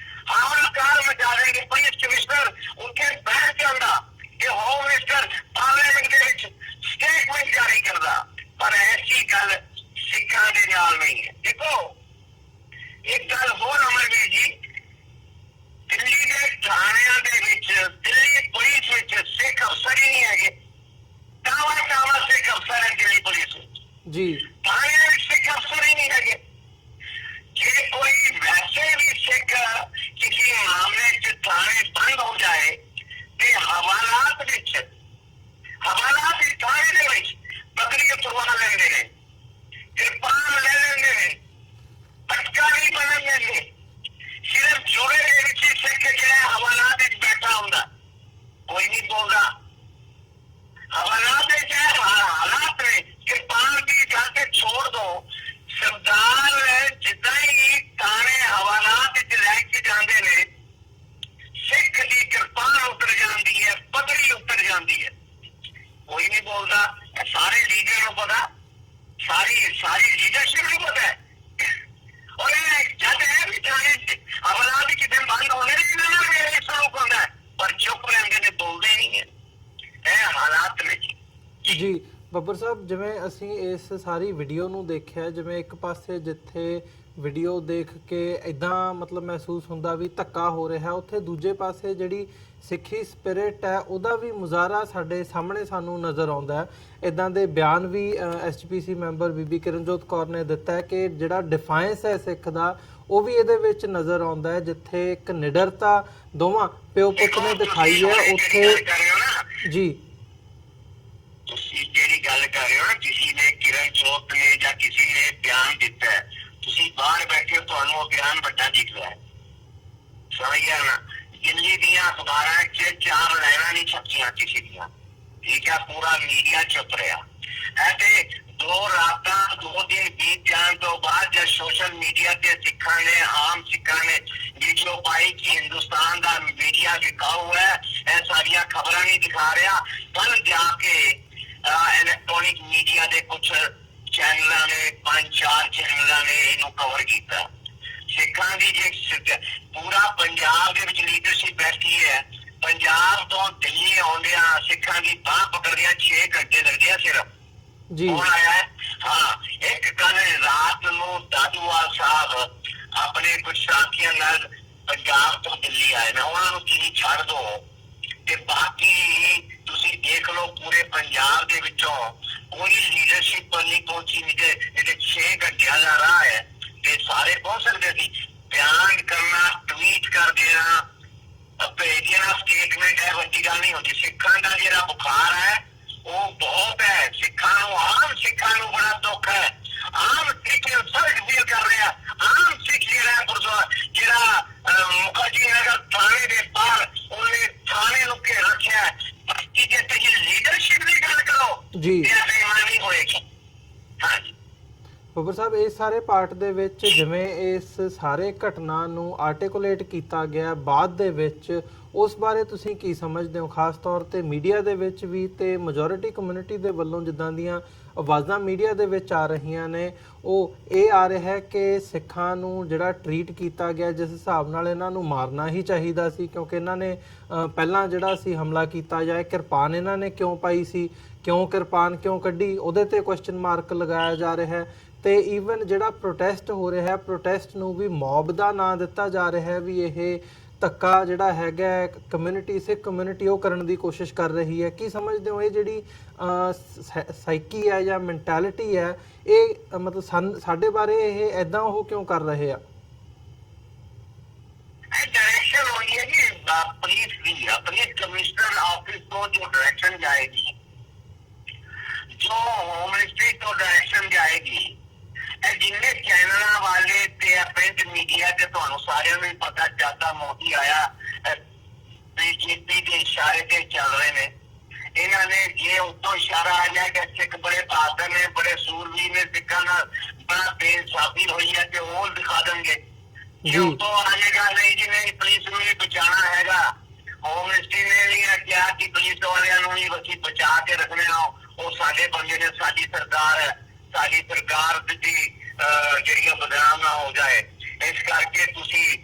हाहाकार मचा देंगे। पुलिस कमिश्नर उनके बैठ जाता कि होम मिनिस्टर पार्लियामेंट के विच स्टेटमेंट जारी करता, पर ऐसी गल सिखां दे नाल नहीं है। देखो एक गल होर अमरवीर जी, दिल्ली के थानियां दे विच, दिल्ली पुलिस विच सिख अफसर ही नहीं है। टावा सिख अफसर है दिल्ली पुलिस जी, थानियां विच सिख अफसर ही नहीं है। जे कोई वैसे भी सिख किसी मामले च थाने बंद हो जाए ते हवालात थाने दे विच बकरी उतरवा लेंदे ने, कृपान ले लेंदे ने, पटका नहीं बनन देंगे। सिर्फ जोड़े दे विच सिख जिहड़ा हवालात विच बैठा हुंदा, कोई नहीं बोलदा। हवालात विच हालात ने, कृपान की गल ते छोड़ दो। सरदार जिद्दां ही थाने हवालात विच लैके जांदे ने, सिख दी कृपान उतर जांदी है, पगड़ी उतर जांदी है, कोई नहीं बोलदा। सारे लीडर नूं पता, सारी लीडरशिप नूं पता है। और जब है भी थाने हवालात किते बंद होने ने, इन्हां नाल मेरे सलूक हुंदा है, पर चुप रहिंदे ने, बोलदे नहीं है। ਇਹ ਹਾਲਾਤ ਨੇ ਜੀ। ਬੱਬਰ ਸਾਹਿਬ, ਜਿਵੇਂ ਅਸੀਂ ਇਸ ਸਾਰੀ ਵੀਡੀਓ ਨੂੰ ਦੇਖਿਆ, ਜਿਵੇਂ ਇੱਕ ਪਾਸੇ ਜਿੱਥੇ ਵੀਡੀਓ ਦੇਖ ਕੇ ਇਦਾਂ ਮਤਲਬ ਮਹਿਸੂਸ ਹੁੰਦਾ ਵੀ ਧੱਕਾ ਹੋ ਰਿਹਾ, ਉੱਥੇ ਦੂਜੇ ਪਾਸੇ ਜਿਹੜੀ ਸਿੱਖੀ ਸਪਿਰਿਟ ਹੈ ਉਹਦਾ ਵੀ ਮੁਜ਼ਾਹਰਾ ਸਾਡੇ ਸਾਹਮਣੇ ਸਾਨੂੰ ਨਜ਼ਰ ਆਉਂਦਾ ਹੈ। ਇਦਾਂ ਦੇ ਬਿਆਨ ਵੀ SGPC ਮੈਂਬਰ ਬੀਬੀ ਕਿਰਨਜੋਤ ਕੌਰ ਨੇ ਦਿੱਤਾ ਹੈ ਕਿ ਜਿਹੜਾ ਡਿਫਾਇੰਸ ਹੈ ਸਿੱਖ ਦਾ ਉਹ ਵੀ ਇਹਦੇ ਵਿੱਚ ਨਜ਼ਰ ਆਉਂਦਾ ਹੈ। ਜਿੱਥੇ ਇੱਕ ਨਿਡਰਤਾ ਦੋਵਾਂ ਪਿਓ ਪੁੱਤ ਨੇ ਦਿਖਾਈ ਹੈ, ਉੱਥੇ ਜੀ ਤੁਸੀਂ ਜਿਹੜੀ ਗੱਲ ਕਰ ਰਹੇ ਹੋ ਨਾ, ਕਿਸੇ ਨੇ ਕਿਰਨਜੋਤ ਨੇ ਜਾਂ ਕਿਸੇ ਨੇ ਬਿਆਨ ਦਿੱਤਾ ਹੈ, ਤੁਸੀਂ ਬਾਹਰ ਬੈਠੇ ਹੋ, ਤੁਹਾਨੂੰ ਉਹ ਬਿਆਨ ਵੱਡਾ ਦਿਖ ਰਿਹਾ ਹੈ। ਸਮਝ ਗਿਆ ਨਾ? ਦਿੱਲੀ ਦੀਆਂ ਅਖਬਾਰਾਂ 'ਚ 4 ਲਾਈਨਾਂ ਨਹੀਂ ਛਪੀਆਂ ਕਿਸੇ ਦੀਆਂ, ਠੀਕ ਹੈ? ਪੂਰਾ ਮੀਡੀਆ ਚੁੱਪ ਰਿਹਾ ਹੈ। ਤੇ 2 ਰਾਤਾਂ 2 ਦਿਨ ਬੀਤ ਜਾਣ ਤੋਂ ਬਾਅਦ ਜਦ ਸੋਸ਼ਲ ਮੀਡੀਆ ਤੇ ਸਿੱਖਾਂ ਨੇ, ਆਮ ਸਿੱਖਾਂ ਨੇ ਵੀਡੀਓ ਪਾਈ ਕਿ ਹਿੰਦੁਸਤਾਨ ਦਾ ਮੀਡੀਆ ਵਿਕਾਊ ਹੈ, ਇਹ ਸਾਰੀਆਂ ਖਬਰਾਂ ਨਹੀਂ ਦਿਖਾ ਰਿਹਾ, ਕੱਲ ਜਾ ਕੇ ਇਲੈਕਟ੍ਰੋਨਿਕ ਮੀਡੀਆ ਦੇ ਕੁਝ ਚੈਨਲਾਂ ਨੇ, 5-4 ਚੈਨਲਾਂ ਨੇ ਇਹਨੂੰ ਕਵਰ ਕੀਤਾ। ਸਿੱਖਾਂ ਦੀ ਜੇ ਪੂਰਾ ਪੰਜਾਬ ਦੇ ਵਿੱਚ ਲੀਡਰਸ਼ਿਪ ਬੈਠੀ ਹੈ, ਪੰਜਾਬ ਤੋਂ ਦਿੱਲੀ ਆਉਂਦਿਆਂ ਸਿੱਖਾਂ ਦੀ ਬਾਂਹ ਪਕੜਦਿਆਂ 6 ਘੰਟੇ ਲੱਗਦੇ ਆ ਸਿਰਫ। ਜੀ ਕੌਣ ਆਇਆ ਹੈ? ਹਾਂ, ਇੱਕ ਕੱਲ ਰਾਤ ਨੂੰ ਦਾਦੂਵਾਲ ਸਾਹਿਬ ਆਪਣੇ ਕੁਝ ਸਾਥੀਆਂ ਨਾਲ ਪੰਜਾਬ ਤੋਂ ਦਿੱਲੀ ਆਏ ਨੇ, ਉਹਨਾਂ ਨੂੰ ਤੁਸੀਂ ਛੱਡ ਦਿਓ ਤੇ ਬਾਕੀ ਤੁਸੀਂ ਦੇਖ ਲਓ ਪੂਰੇ ਪੰਜਾਬ ਦੇ ਵਿੱਚੋਂ ਕੋਈ ਲੀਡਰਸ਼ਿਪ ਨਹੀਂ ਪਹੁੰਚੀ। ਜਿਹੜੇ 6 ਘੰਟਿਆਂ ਦਾ ਰਾਹ ਹੈ ਤੇ ਸਾਰੇ ਪਹੁੰਚ ਸਕਦੇ ਸੀ। ਬਿਆਨ ਕਰਨਾ, ਟਵੀਟ ਕਰ ਦੇਣਾ, ਭੇਜਣਾ ਸਟੇਟਮੈਂਟ ਹੈ, ਵੱਡੀ ਗੱਲ ਨਹੀਂ ਹੁੰਦੀ। ਸਿੱਖਾਂ ਦਾ ਜਿਹੜਾ ਬੁਖਾਰ ਹੈ ਉਹ ਬਹੁਤ ਹੈ। ਸਿੱਖਾਂ ਨੂੰ, ਆਮ ਸਿੱਖਾਂ ਨੂੰ ਬੜਾ ਦੁੱਖ ਹੈ। ਆਮ ਸਿੱਖ ਇਨਸਲਟ ਫੀਲ ਕਰ ਰਿਹਾ। ਆਮ ਸਿੱਖ ਜਿਹੜਾ ਮੁਖਰਜੀ ਨਗਰ ਥਾਣੇ ਦੇ ਬਾਹਰ ਉਹਨੇ ਥਾਣੇ ਨੂੰ ਘੇਰ ਰੱਖਿਆ। ਬਾਕੀ ਜੇ ਤੁਸੀਂ ਲੀਡਰਸ਼ਿਪ ਦੀ ਗੱਲ ਕਰੋ ਜੀ, ਇਹ ਬੇਈਮਾਨੀ ਹੋਏਗੀ। ਹਾਂਜੀ ਬੱਬਰ ਸਾਹਿਬ, ਇਸ ਸਾਰੇ ਪਾਰਟ ਦੇ ਵਿੱਚ ਜਿਵੇਂ ਇਸ ਸਾਰੇ ਘਟਨਾ ਨੂੰ ਆਰਟੀਕੂਲੇਟ ਕੀਤਾ ਗਿਆ ਬਾਅਦ ਦੇ ਵਿੱਚ, ਉਸ ਬਾਰੇ ਤੁਸੀਂ ਕੀ ਸਮਝਦੇ ਹੋ? ਖਾਸ ਤੌਰ ਤੇ ਮੀਡੀਆ ਦੇ ਵਿੱਚ ਵੀ ਤੇ ਮੈਜੋਰਿਟੀ ਕਮਿਊਨਿਟੀ ਦੇ ਵੱਲੋਂ ਜਿੱਦਾਂ ਦੀਆਂ ਆਵਾਜ਼ਾਂ ਮੀਡੀਆ ਦੇ ਵਿੱਚ ਆ ਰਹੀਆਂ ਨੇ, ਉਹ ਇਹ ਆ ਰਿਹਾ ਹੈ ਕਿ ਸਿੱਖਾਂ ਨੂੰ ਜਿਹੜਾ ਟਰੀਟ ਕੀਤਾ ਗਿਆ ਜਿਸ ਹਿਸਾਬ ਨਾਲ ਇਹਨਾਂ ਨੂੰ ਮਾਰਨਾ ਹੀ ਚਾਹੀਦਾ ਸੀ, ਕਿਉਂਕਿ ਇਹਨਾਂ ਨੇ ਪਹਿਲਾਂ ਜਿਹੜਾ ਸੀ ਹਮਲਾ ਕੀਤਾ ਜਾਏ, ਕਿਰਪਾਨ ਇਹਨਾਂ ਨੇ ਕਿਉਂ ਪਾਈ ਸੀ, ਕਿਉਂ ਕਿਰਪਾਨ ਕਿਉਂ ਕੱਢੀ, ਉਹਦੇ ਤੇ ਕੁਐਸਚਨ ਮਾਰਕ ਲਗਾਇਆ ਜਾ ਰਿਹਾ ਹੈ। ਤੇ ਈਵਨ ਜਿਹੜਾ ਪ੍ਰੋਟੈਸਟ ਹੋ ਰਿਹਾ ਹੈ, ਪ੍ਰੋਟੈਸਟ ਨੂੰ ਵੀ ਮੌਬ ਦਾ ਨਾਂ ਦਿੱਤਾ ਜਾ ਰਿਹਾ ਹੈ ਵੀ ਇਹ ਧੱਕਾ ਜਿਹੜਾ ਹੈਗਾ ਕਮਿਊਨਿਟੀ, ਸਿੱਖ ਕਮਿਊਨਿਟੀ ਉਹ ਕਰਨ ਦੀ ਕੋਸ਼ਿਸ਼ ਕਰ ਰਹੀ ਹੈ। ਕੀ ਸਮਝਦੇ ਹੋ ਇਹ ਜਿਹੜੀ ਸਾਈਕੀ ਹੈ ਜਾਂ ਮੈਂਟੈਲਿਟੀ ਹੈ, ਇਹ ਮਤਲਬ ਸਾਡੇ ਬਾਰੇ ਇਹ ਐਦਾਂ ਉਹ ਕਿਉਂ ਕਰ ਰਹੇ ਆ? डायरेक्शन होनी है कि पुलिस की, पुलिस कमिश्नर ऑफिस को जो डायरेक्शन जाएगी, जो होम मिनिस्ट्री को डायरेक्शन जाएगी, जिन्ने चैनल वाले ते प्रिंट मीडिया ते ਤੁਹਾਨੂੰ ਸਾਰਿਆਂ ਨੂੰ ਪਤਾ ਜਾਂਦਾ ਮੋਦੀ ਆਇਆ ਬੀਜੇਪੀ ਦੇ ਇਸ਼ਾਰੇ ਤੇ ਚੱਲ ਰਹੇ ਨੇ। ਇਹਨਾਂ ਨੇ ਜੇ ਉੱਤੋਂ ਇਸ਼ਾਰਾ ਆ ਜਾਏ ਕਿ ਸਿੱਖ ਬੜੇ ਬਹਾਦਰ ਨੇ, ਬੜੇ ਸੂਰਵੀਰ ਨੇ, ਸਿੱਖਾਂ ਨਾਲ ਬੜਾ ਬੇਇਨਸਾਫੀ ਹੋਈ ਹੈ ਤੇ ਉਹ ਦਿਖਾ ਦੇਣਗੇ। ਜੇ ਉੱਤੋਂ ਆਏਗਾ ਨਹੀਂ ਜੀ ਨਹੀਂ ਪੁਲਿਸ ਨੂੰ ਵੀ ਬਚਾਉਣਾ ਹੈਗਾ, ਹੋਮ ਮਿਨਿਸਟਰੀ ਨੇ ਵੀ ਕਿਹਾ ਕਿ ਪੁਲਿਸ ਵਾਲਿਆਂ ਨੂੰ ਵੀ ਅਸੀਂ ਬਚਾ ਕੇ ਰੱਖਣੇ ਆ, ਉਹ ਸਾਡੇ ਬੰਦੇ ਨੇ, ਸਾਡੀ ਸਰਕਾਰ ਹੈ, ਸਾਡੀ ਸਰਕਾਰ ਦੀ ਜਿਹੜੀਆਂ ਬਦਨਾਮ ਨਾ ਹੋ ਜਾਏ। ਇਸ ਕਰਕੇ ਤੁਸੀਂ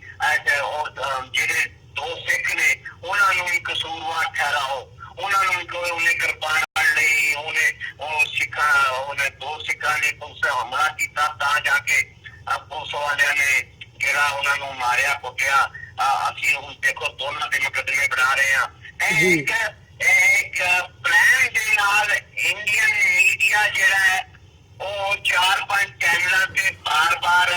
ਜਿਹੜੇ 2 ਸਿੱਖ ਨੇ ਉਹਨਾਂ ਨੂੰ ਵੀ ਕਸੂਰਵਾਰ ਠਹਿਰਾਓ, ਉਹਨਾਂ ਨੂੰ ਕੋਈ ਉਹਨੇ ਕਿਰਪਾਨ ਲਈ ਉਹਨੇ 2 ਸਿੱਖਾਂ ਨੇ ਪੁਲਿਸ ਹਮਲਾ ਕੀਤਾ ਤਾਂ ਜਾ ਕੇ ਪੁਲਿਸ ਵਾਲਿਆਂ ਨੇ ਜਿਹੜਾ ਉਹਨਾਂ ਨੂੰ ਮਾਰਿਆ ਕੁੱਟਿਆ। ਅਸੀਂ ਹੁਣ ਦੇਖੋ ਦੋਨਾਂ ਦੇ ਮੁਕੱਦਮੇ ਬਣਾ ਰਹੇ ਹਾਂ। ਇੱਕ ਪਲਾਨ ਦੇ ਨਾਲ ਇੰਡੀਅਨ ਮੀਡੀਆ ਜਿਹੜਾ ਹੈ ਉਹ 4-5 ਚੈਨਲਾਂ ਤੇ ਬਾਰ-ਬਾਰ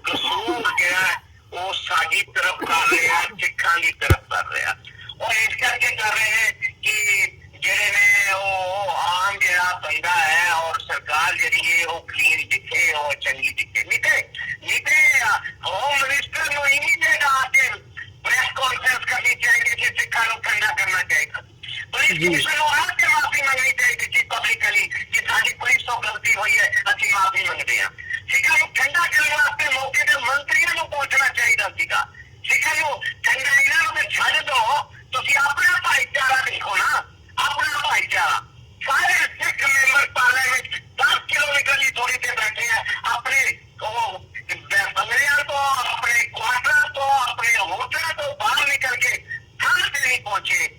ਕਸੂਰ ਜਿਹੜਾ ਉਹ ਸਾਡੀ ਤਰਫ ਕਰ ਰਿਹਾ, ਸਿੱਖਾਂ ਦੀ ਤਰਫ ਕਰ ਰਿਹਾ। ਉਹ ਇਸ ਕਰਕੇ ਕਰ ਰਹੇ ਕਿ ਜਿਹੜੇ ਨੇ ਉਹ ਆਮ ਜਿਹੜਾ ਬੰਦਾ ਹੈ ਔਰ ਸਰਕਾਰ ਜਿਹੜੀ ਹੈ ਉਹ ਕਲੀਨ ਦਿਖੇ, ਉਹ ਚੰਗੀ ਦਿਖੇ। ਨਹੀਂ ਤੇ ਹੋਮ ਮਿਨਿਸਟਰ ਨੂੰ ਇਮੀਡੀਏਟ ਆ ਕੇ ਪ੍ਰੈਸ ਕਾਨਫਰੰਸ ਕਰਨੀ ਚਾਹੀਦੀ ਕਿ ਸਿੱਖਾਂ ਨੂੰ ਠੰਡਾ ਕਰਨਾ ਚਾਹੀਦਾ। ਪੁਲਿਸ ਕਮਿਸ਼ਨਰ ਨੂੰ ਆ ਕੇ ਮਾਫੀ ਮੰਗਣੀ ਚਾਹੀਦੀ ਸੀ ਪਬਲਿਕਲੀ ਕਿ ਸਾਡੀ ਪੁਲਿਸ ਤੋਂ ਗਲਤੀ ਹੋਈ ਹੈ, ਅਸੀਂ ਮਾਫੀ ਮੰਗਦੇ ਹਾਂ। ਸਿੱਖਾਂ ਨੂੰ ਠੰਡਾ ਕਰਨ ਵਾਸਤੇ ਮੌਕੇ ਤੇ ਮੰਤਰੀਆਂ ਨੂੰ ਪਹੁੰਚਣਾ ਚਾਹੀਦਾ ਸੀਗਾ। ਸਿੱਖਾਂ ਨੂੰ ਠੰਡਾ ਇਹਨਾਂ ਨੂੰ ਛੱਡ ਦਿਓ, ਤੁਸੀਂ ਆਪਣਾ ਭਾਈਚਾਰਾ ਦੇਖੋ ਨਾ, ਆਪਣਾ ਭਾਈਚਾਰਾ। ਸਾਰੇ ਸਿੱਖ ਮੈਂਬਰ ਪਾਰਲੀਮੈਂਟ 10 ਕਿਲੋਮੀਟਰ ਦੀ ਦੂਰੀ ਤੇ ਬੈਠੇ ਆ, ਆਪਣੇ ਬੰਗਲਿਆਂ ਤੋਂ, ਆਪਣੇ ਕੁਆਟਰਾਂ ਤੋਂ, ਆਪਣੇ ਹੋਟਲਾਂ ਤੋਂ ਬਾਹਰ ਨਿਕਲ ਕੇ ਥਾਂ ਤੇ ਨਹੀਂ ਪਹੁੰਚੇ।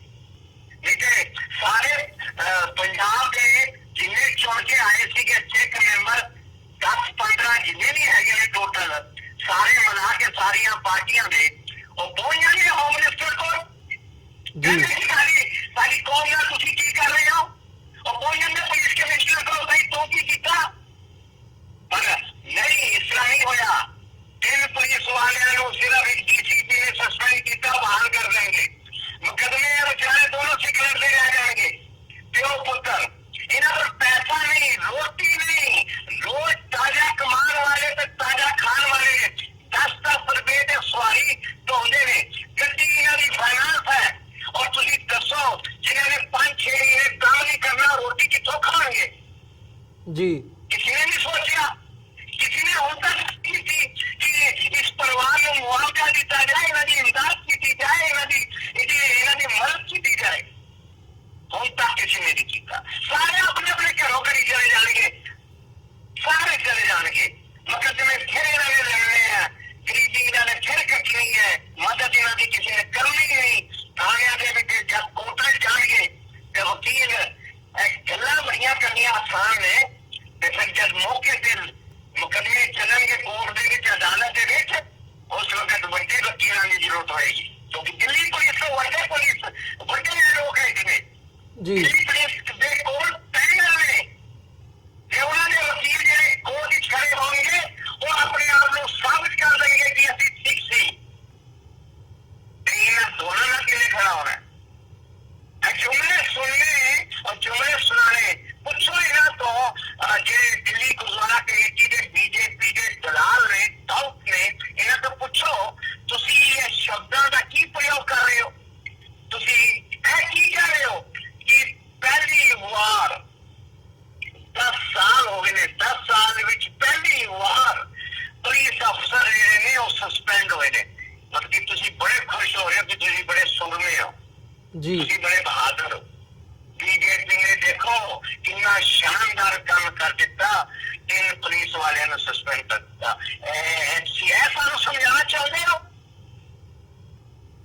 ਨਹੀਂ ਤੇ ਸਾਰੇ ਪੰਜਾਬ ਦੇ ਜਿੰਨੇ ਚੁਣ ਕੇ ਆਏ ਸੀਗੇ ਸਿੱਖ ਮੈਂਬਰ 10-15 ਜਿੰਨੇ ਵੀ ਹੈਗੇ ਨੇ ਟੋਟਲ, ਸਾਰੇ ਮਿਲਾ ਕੇ ਸਾਰੀਆਂ ਪਾਰਟੀਆਂ ਦੇ ਉਹ ਪਹੁੰਚਿਆ ਨੇ ਹੋਮ ਮਿਨਿਸਟਰ ਕੋਲ। ਸਾਡੀ ਕੌਮ ਨਾਲ ਤੁਸੀਂ ਕੀ ਕਰ ਰਹੇ ਹੋ? ਉਹ ਪਹੁੰਚ ਜਾਂਦੇ ਪੁਲਿਸ ਕਮਿਸ਼ਨਰ ਕੋਲ, ਭਾਈ ਤੂੰ ਕੀ ਕੀਤਾ? ਪਰ ਨਹੀਂ, ਇਸ ਤਰ੍ਹਾਂ ਨਹੀਂ ਹੋਇਆ। 3 ਪੁਲਿਸ ਵਾਲਿਆਂ ਨੂੰ ਸਿਰਫ ਇੱਕ DCP ਨੇ ਸਸਪੈਂਡ ਕੀਤਾ, ਬਹਾਲ ਕਰ ਦੇਣਗੇ। ਮੁਕੱਦਮੇ ਵਿਚਾਰੇ ਦੋਨੋਂ ਸਿੱਖ ਲੜਦੇ ਰਹਿ ਜਾਣਗੇ, ਪਿਓ ਪੁੱਤਰ। ਇਹਨਾਂ ਕੋਲ ਪੈਸਾ ਨਹੀਂ, ਰੋਟੀ ਨਹੀਂ, ਰੋਜ਼ ਤਾਜ਼ਾ ਕਮਾਉਣ ਵਾਲੇ ਤੇ ਤਾਜ਼ਾ ਖਾਣ ਵਾਲੇ ਨੇ। 10-10 ਰੁਪਏ ਦੇ ਸਵਾਰੀ ਢੋਂਦੇ ਨੇ, ਗੱਡੀ ਇਹਨਾਂ ਦੀ ਫਾਈਨਾਂਸ ਹੈ। ਔਰ ਤੁਸੀਂ ਦੱਸੋ ਜਿਹਨਾਂ ਨੇ 5-6 ਮਹੀਨੇ ਕੰਮ ਨਹੀਂ ਕਰਨਾ, ਰੋਟੀ ਕਿੱਥੋਂ ਖਾਣਗੇ ਜੀ? ਕਿਸੇ ਨੇ ਨਹੀਂ ਸੋਚਿਆ, ਕਿਸੇ ਨੇ ਹੁਣ ਤੱਕ ਕੀਤੀ ਕਿ ਇਸ ਪਰਿਵਾਰ ਨੂੰ ਮੁਆਵਜ਼ਾ ਦਿੱਤਾ ਜਾਏ, ਇਹਨਾਂ ਦੀ ਇਮਦਾਦ ਕੀਤੀ ਜਾਏ, ਇਹਨਾਂ ਦੀ ਮਦਦ ਕੀਤੀ ਜਾਏ। ਹੁਣ ਤੱਕ ਕਿਸੇ ਨੇ ਨਹੀਂ ਕੀਤਾ। ਸਾਰੇ ਆਪਣੇ ਆਪਣੇ ਘਰੋਂ ਘਰੀ ਚਲੇ ਜਾਣਗੇ, ਸਾਰੇ ਚਲੇ ਜਾਣਗੇ। ਮੁਕੱਦਮੇ ਫਿਰ ਇਹਨਾਂ ਨੇ ਲੜਨੇ ਆ, ਗਰੀਬੀ ਇਹਨਾਂ ਨੇ ਫਿਰ ਕੱਟਣੀ ਹੈ, ਮਦਦ ਇਹਨਾਂ ਦੀ ਕਿਸੇ ਨੇ ਕਰਨੀ ਨਹੀਂ। ਥਾਣਿਆਂ ਦੇ ਵਿੱਚ ਜਦ ਕੋਰਟਾਂ ਜਾਣਗੇ ਤੇ ਵਕੀਲ ਗੱਲਾਂ ਬੜੀਆਂ ਕਰਨੀਆਂ ਆਸਾਨ ਨੇ, ਤੇ ਫਿਰ ਜਦ ਮੌਕੇ ਤੇ ਮੁਕੱਦਮੇ ਚੱਲਣਗੇ ਕੋਰਟ ਦੇ ਵਿੱਚ ਜੀ ਪੁਲਿਸ ਦੇ ਕੋਲ ਪੈਨਲ ਨੇ ਤੇ ਉਹਨਾਂ ਦੇ ਵਕੀਲ ਜਿਹੜੇ ਕੋਰਟ ਵਿੱਚ ਖੜੇ ਹੋਣਗੇ ਉਹ ਆਪਣੇ ਆਪ ਨੂੰ ਸਾਬਿਤ ਕਰ ਦੇਣਗੇ ਕਿ ਅਸੀਂ ਠੀਕ ਸੀ ਤੇ ਇਹਨਾਂ ਦੋਨਾਂ ਨਾਲ ਕਿਵੇਂ ਖੜਾ ਹੋਣਾ ਹੈ। जुमले सुनने और जुमले सुनाने पुछो इन्हों तो जे दिल्ली गुरुद्वारा कमेटी के बीजेपी के दलाल ने टाउट ने इन्हों तो पुछो तुसी ये शब्दों का की प्रयोग कर रहे हो, तुसी की कह रहे हो कि पहली वार 10 साल हो गए ने, 10 साल विच पहली वार पुलिस अफसर जिहड़े ने वो सस्पेंड होए ने। मतलब कि तुसी बड़े खुश हो रहे हो कि तुसी बड़े सुरमे हो जी, ਤੁਸੀਂ ਬੜੇ ਬਹਾਦਰ ਹੋ। ਬੀਜੇਪੀ ਨੇ ਦੇਖੋ ਕਿੰਨਾ ਸ਼ਾਨਦਾਰ ਕੰਮ ਕਰ ਦਿੱਤਾ, 3 ਪੁਲਿਸ ਵਾਲਿਆਂ ਨੂੰ ਸਸਪੈਂਡ ਕਰ ਦਿੱਤਾ। ਇਹ ਸਾਨੂੰ ਸਮਝਾਉਣਾ ਚਾਹੁੰਦੇ ਹੋ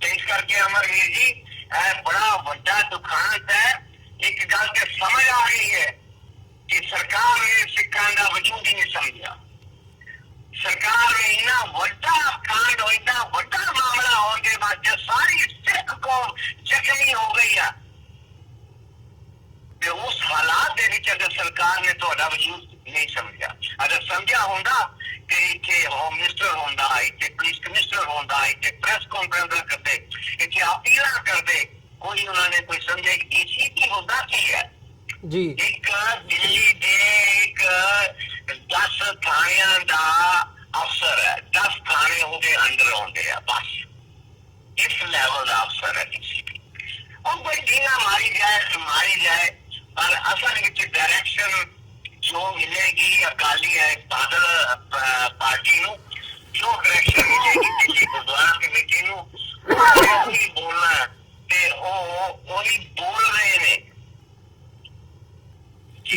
ਤੇ ਇਸ ਕਰਕੇ ਅਮਰਵੀਰ ਜੀ ਇਹ ਬੜਾ ਵੱਡਾ ਦੁਖਾਂਤ ਹੈ। ਇੱਕ ਗੱਲ ਤੇ ਸਮਝ ਆ ਗਈ ਹੈ ਕਿ ਸਰਕਾਰ ਨੇ ਸਿੱਖਾਂ ਦਾ ਵਜੂਦ ਹੀ ਨਹੀਂ ਸਮਝਿਆ। ਸਰਕਾਰ ਨੇ ਇੰਨਾ ਵੱਡਾ ਕਾਂਡ ਹੋਇਆ, ਇੰਨਾ ਵੱਡਾ ਮਾਮਲਾ ਹੋਣ ਦੇ ਬਾਅਦ ਸਾਰੀ ਸਿੱਖ ਕੌਮ ਜ਼ਖਮੀ ਹੋ ਗਈ ਆ ਤੇ ਉਸ ਹਾਲਾਤ ਦੇ ਵਿੱਚ ਅਗਰ ਸਰਕਾਰ ਨੇ ਤੁਹਾਡਾ ਵਜੂਦ ਨਹੀਂ ਸਮਝਿਆ, ਅਗਰ ਸਮਝਿਆ ਹੁੰਦਾ ਕਿ ਇੱਥੇ ਹੋਮ ਮਿਨਿਸਟਰ ਹੁੰਦਾ, ਇੱਥੇ ਪੁਲਿਸ ਕਮਿਸ਼ਨਰ ਹੁੰਦਾ, ਇੱਥੇ ਪ੍ਰੈਸ ਕਾਨਫਰੰਸ ਕਰਦੇ, ਇੱਥੇ ਅਪੀਲਾਂ ਕਰਦੇ, ਕੋਈ ਉਹਨਾਂ ਨੇ ਕੋਈ ਸਮਝਿਆ ਕਿ ਡੀਸੀਪੀ ਹੁੰਦਾ ਕੀ ਹੈ ਜੀ। ਇੱਕ ਦਿੱਲੀ ਦੇ ਇੱਕ 10 ਥਾਣਿਆਂ ਦਾ ਅਫਸਰ ਹੈ, 10 ਥਾਣੇ ਉਹਦੇ ਅੰਡਰ ਆਉਂਦੇ ਆ ਬਸ, ਇਸ ਲੈਵਲ ਦਾ ਅਫਸਰ ਹੈ ਡੀਸੀਪੀ। ਉਹ ਕੋਈ ਜੀਨਾ ਮਾਰੀ ਜਾਏ ਪਰ ਅਸਲ ਵਿੱਚ ਡਾਇਰੈਕਸ਼ਨ ਜੋ ਮਿਲੇਗੀ ਅਕਾਲੀ ਹੈ ਬਾਦਲ ਪਾਰਟੀ ਨੂੰ, ਜੋ ਡਾਇਰੈਕਸ਼ਨ ਮਿਲੇਗੀ ਦਿੱਲੀ ਗੁਰਦੁਆਰਾ ਕਮੇਟੀ ਨੂੰ ਉਹ ਹੀ ਬੋਲਣਾ ਤੇ ਉਹ ਉਹੀ ਬੋਲ ਰਹੇ ਨੇ।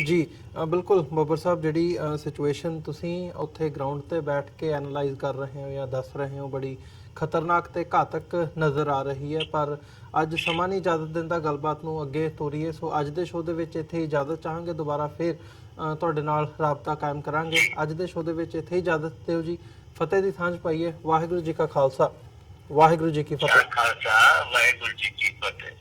ਜੀ ਬਿਲਕੁਲ ਬੱਬਰ ਸਾਹਿਬ, ਜਿਹੜੀ ਸਿਚੁਏਸ਼ਨ ਤੁਸੀਂ ਉੱਥੇ ਗਰਾਊਂਡ ਤੇ ਬੈਠ ਕੇ ਐਨਾਲਾਈਜ਼ ਕਰ ਰਹੇ ਹੋ ਜਾਂ ਦੱਸ ਰਹੇ ਹੋ ਬੜੀ ਖਤਰਨਾਕ ਤੇ ਘਾਤਕ ਨਜ਼ਰ ਆ ਰਹੀ ਹੈ, ਪਰ ਅੱਜ ਸਮਾਂ ਨਹੀਂ ਇਜਾਜ਼ਤ ਦਿੰਦਾ ਗੱਲਬਾਤ ਨੂੰ ਅੱਗੇ ਤੋਰੀਏ। ਸੋ ਅੱਜ ਦੇ ਸ਼ੋਅ ਦੇ ਵਿੱਚ ਇੱਥੇ ਇਜਾਜ਼ਤ ਚਾਹਾਂਗੇ, ਦੁਬਾਰਾ ਫਿਰ ਤੁਹਾਡੇ ਨਾਲ ਰਾਬਤਾ ਕਾਇਮ ਕਰਾਂਗੇ। ਅੱਜ ਦੇ ਸ਼ੋਅ ਦੇ ਵਿੱਚ ਇੱਥੇ ਇਜਾਜ਼ਤ ਦਿਓ ਜੀ, ਫਤਿਹ ਦੀ ਸਾਂਝ ਪਾਈਏ। ਵਾਹਿਗੁਰੂ ਜੀ ਕਾ ਖਾਲਸਾ, ਵਾਹਿਗੁਰੂ ਜੀ ਕੀ ਫਤਿਹ। ਵਾਹਿਗੁਰੂ ਜੀ ਕੀ ਫਤਿਹ।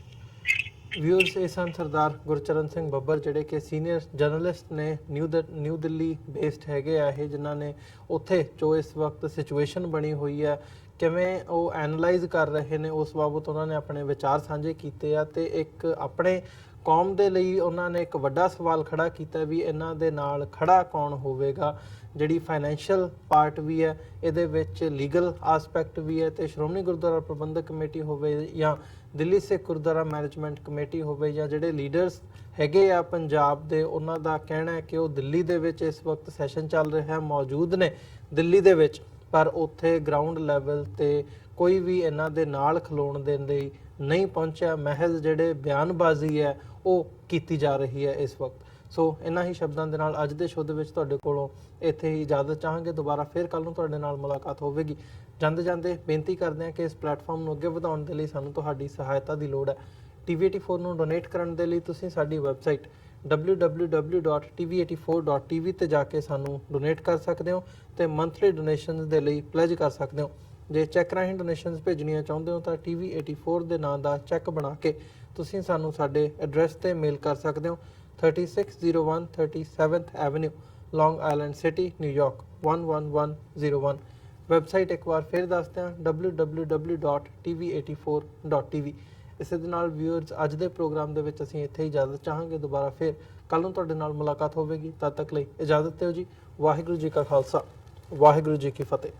ਵਿਊਅਰਸ, ਇਹ ਸਨ ਸਰਦਾਰ ਗੁਰਚਰਨ ਸਿੰਘ ਬੱਬਰ, ਜਿਹੜੇ ਕਿ ਸੀਨੀਅਰ ਜਰਨਲਿਸਟ ਨੇ, ਨਿਊ ਦਿੱਲੀ ਬੇਸਡ ਹੈਗੇ ਆ ਇਹ, ਜਿਨ੍ਹਾਂ ਨੇ ਉੱਥੇ ਜੋ ਇਸ ਵਕਤ ਸਿਚੁਏਸ਼ਨ ਬਣੀ ਹੋਈ ਹੈ ਕਿਵੇਂ ਉਹ ਐਨਾਲਾਈਜ਼ ਕਰ ਰਹੇ ਨੇ, ਉਸ ਬਾਬਤ ਉਹਨਾਂ ਨੇ ਆਪਣੇ ਵਿਚਾਰ ਸਾਂਝੇ ਕੀਤੇ ਆ ਤੇ ਇੱਕ ਆਪਣੇ ਕੌਮ ਦੇ ਲਈ ਉਹਨਾਂ ਨੇ ਇੱਕ ਵੱਡਾ ਸਵਾਲ ਖੜਾ ਕੀਤਾ ਵੀ ਇਹਨਾਂ ਦੇ ਨਾਲ ਖੜਾ ਕੌਣ ਹੋਵੇਗਾ। ਜਿਹੜੀ ਫਾਈਨੈਂਸ਼ੀਅਲ ਪਾਰਟ ਵੀ ਹੈ ਇਹਦੇ ਵਿੱਚ, ਲੀਗਲ ਆਸਪੈਕਟ ਵੀ ਹੈ, ਤੇ ਸ਼੍ਰੋਮਣੀ ਗੁਰਦੁਆਰਾ ਪ੍ਰਬੰਧਕ ਕਮੇਟੀ ਹੋਵੇ ਜਾਂ ਦਿੱਲੀ ਸਿੱਖ ਗੁਰਦੁਆਰਾ ਮੈਨੇਜਮੈਂਟ ਕਮੇਟੀ ਹੋਵੇ ਜਾਂ ਜਿਹੜੇ ਲੀਡਰਸ ਹੈਗੇ ਆ ਪੰਜਾਬ ਦੇ, ਉਹਨਾਂ ਦਾ ਕਹਿਣਾ ਹੈ ਕਿ ਉਹ ਦਿੱਲੀ ਦੇ ਵਿੱਚ ਇਸ ਵਕਤ ਸੈਸ਼ਨ ਚੱਲ ਰਿਹਾ ਹੈ, ਮੌਜੂਦ ਨੇ ਦਿੱਲੀ ਦੇ ਵਿੱਚ, ਪਰ ਉੱਥੇ ਗਰਾਊਂਡ ਲੈਵਲ ਤੇ ਕੋਈ ਵੀ ਇਹਨਾਂ ਦੇ ਨਾਲ ਖਲੋਣ ਦੇ ਲਈ ਨਹੀਂ ਪਹੁੰਚਿਆ। ਮਹਿਜ਼ ਜਿਹੜੇ ਬਿਆਨਬਾਜ਼ੀ ਹੈ ਉਹ ਕੀਤੀ ਜਾ ਰਹੀ ਹੈ ਇਸ ਵਕਤ। ਸੋ ਇਹਨਾਂ ਹੀ ਸ਼ਬਦਾਂ ਦੇ ਨਾਲ ਅੱਜ ਦੇ ਸ਼ੋਅ ਦੇ ਵਿੱਚ ਤੁਹਾਡੇ ਕੋਲੋਂ ਇੱਥੇ ਹੀ ਇਜਾਜ਼ਤ ਚਾਹਾਂਗੇ। ਦੁਬਾਰਾ ਫਿਰ ਕੱਲ੍ਹ ਨੂੰ ਤੁਹਾਡੇ ਨਾਲ ਮੁਲਾਕਾਤ ਹੋਵੇਗੀ। ਜਾਂਦੇ ਜਾਂਦੇ ਬੇਨਤੀ ਕਰਦੇ ਹਾਂ ਕਿ ਇਸ ਪਲੇਟਫਾਰਮ ਨੂੰ ਅੱਗੇ ਵਧਾਉਣ ਦੇ ਲਈ ਸਾਨੂੰ ਤੁਹਾਡੀ ਸਹਾਇਤਾ ਦੀ ਲੋੜ ਹੈ। TV84 ਨੂੰ ਡੋਨੇਟ ਕਰਨ ਦੇ ਲਈ ਤੁਸੀਂ ਸਾਡੀ ਵੈਬਸਾਈਟ www.tv84.tv ਤੇ ਜਾ ਕੇ ਸਾਨੂੰ ਡੋਨੇਟ ਕਰ ਸਕਦੇ ਹੋ ਤੇ ਮੰਥਲੀ ਡੋਨੇਸ਼ਨਸ ਦੇ ਲਈ ਪਲੇਜ ਕਰ ਸਕਦੇ ਹੋ। ਜੇ ਚੈੱਕ ਰਾਹੀਂ ਡੋਨੇਸ਼ਨਸ ਭੇਜਣੀਆਂ ਚਾਹੁੰਦੇ ਹੋ ਤਾਂ TV84 ਦੇ ਨਾਂ ਦਾ ਚੈੱਕ ਬਣਾ ਕੇ ਤੁਸੀਂ ਸਾਨੂੰ ਸਾਡੇ ਐਡਰੈਸ ਤੇ ਮੇਲ ਕਰ ਸਕਦੇ ਹੋ। 3601 37th ਐਵਨਿਊ, ਲੌਂਗ ਆਈਲੈਂਡ ਸਿਟੀ, ਨਿਊਯਾਰਕ 11101। ਵੈਬਸਾਈਟ ਇੱਕ ਵਾਰ ਫਿਰ ਦੱਸਦੇ ਹਾਂ www.tv84.tv। ਇਸੇ ਦੇ ਨਾਲ ਵਿਊਅਰਸ, ਅੱਜ ਦੇ ਪ੍ਰੋਗਰਾਮ ਦੇ ਵਿੱਚ ਅਸੀਂ ਇੱਥੇ ਇਜਾਜ਼ਤ ਚਾਹਾਂਗੇ। ਦੁਬਾਰਾ ਫਿਰ ਕੱਲ੍ਹ ਨੂੰ ਤੁਹਾਡੇ ਨਾਲ ਮੁਲਾਕਾਤ ਹੋਵੇਗੀ। ਤਦ ਤੱਕ ਲਈ ਇਜਾਜ਼ਤ ਦਿਓ ਜੀ। ਵਾਹਿਗੁਰੂ ਜੀ ਕਾ ਖਾਲਸਾ, ਵਾਹਿਗੁਰੂ ਜੀ ਕੀ ਫਤਿਹ।